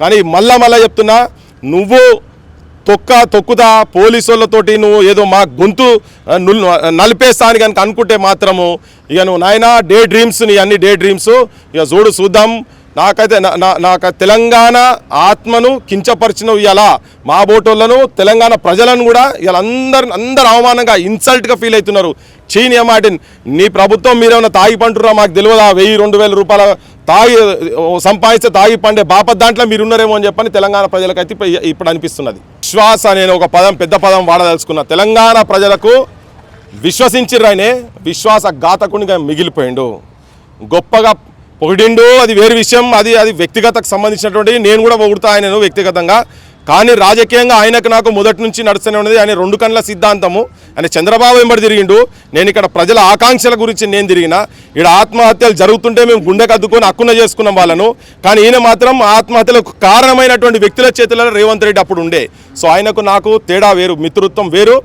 కానీ మళ్ళా చెప్తున్నా, నువ్వు తొక్కుదా పోలీసు వాళ్ళతోటి నువ్వు ఏదో మా గొంతు నలిపేస్తా అని కనుక అనుకుంటే మాత్రము ఇక నువ్వు నాయనా డే డ్రీమ్స్, నీ అన్ని డే డ్రీమ్స్ ఇక చూద్దాం. నాకైతే నాకు తెలంగాణ ఆత్మను కించపరిచిన ఇలా మా బోటోళ్లను తెలంగాణ ప్రజలను కూడా ఇలా అందరు అవమానంగా ఇన్సల్ట్గా ఫీల్ అవుతున్నారు. చీనియా మాటిన్ నీ ప్రభుత్వం మీరేమన్నా తాగి పంటురా మాకు తెలియదా, 1000-2000 రూపాయల తాగి సంపాదిస్తే తాగి పండే బాపత్ దాంట్లో మీరు ఉన్నారేమో అని చెప్పని తెలంగాణ ప్రజలకైతే ఇప్పుడు అనిపిస్తున్నది. విశ్వాస నేను ఒక పెద్ద పదం వాడదలుచుకున్నా. తెలంగాణ ప్రజలకు విశ్వసించిర్రాయనే విశ్వాస ఘాతకునిగా మిగిలిపోయిండు. గొప్పగా పొగిడిండు, అది వేరే విషయం, అది వ్యక్తిగతకు సంబంధించినటువంటి, నేను కూడా పొగుడుతా ఆయనను వ్యక్తిగతంగా. కానీ రాజకీయంగా ఆయనకు నాకు మొదటి నుంచి నడుస్తూనే ఉన్నది ఆయన 2 కళ్ళ సిద్ధాంతము. ఆయన చంద్రబాబు వెంబడి తిరిగిండు, నేను ఇక్కడ ప్రజల ఆకాంక్షల గురించి నేను తిరిగిన. ఇక్కడ ఆత్మహత్యలు జరుగుతుంటే మేము గుండెకు అద్దుకొని హక్కున చేసుకున్నాం వాళ్ళను. కానీ ఈయన మాత్రం ఆత్మహత్యలకు కారణమైనటువంటి వ్యక్తుల చేతులలో రేవంత్ రెడ్డి అప్పుడు ఉండే. సో ఆయనకు నాకు తేడా వేరు, మిత్రుత్వం వేరు.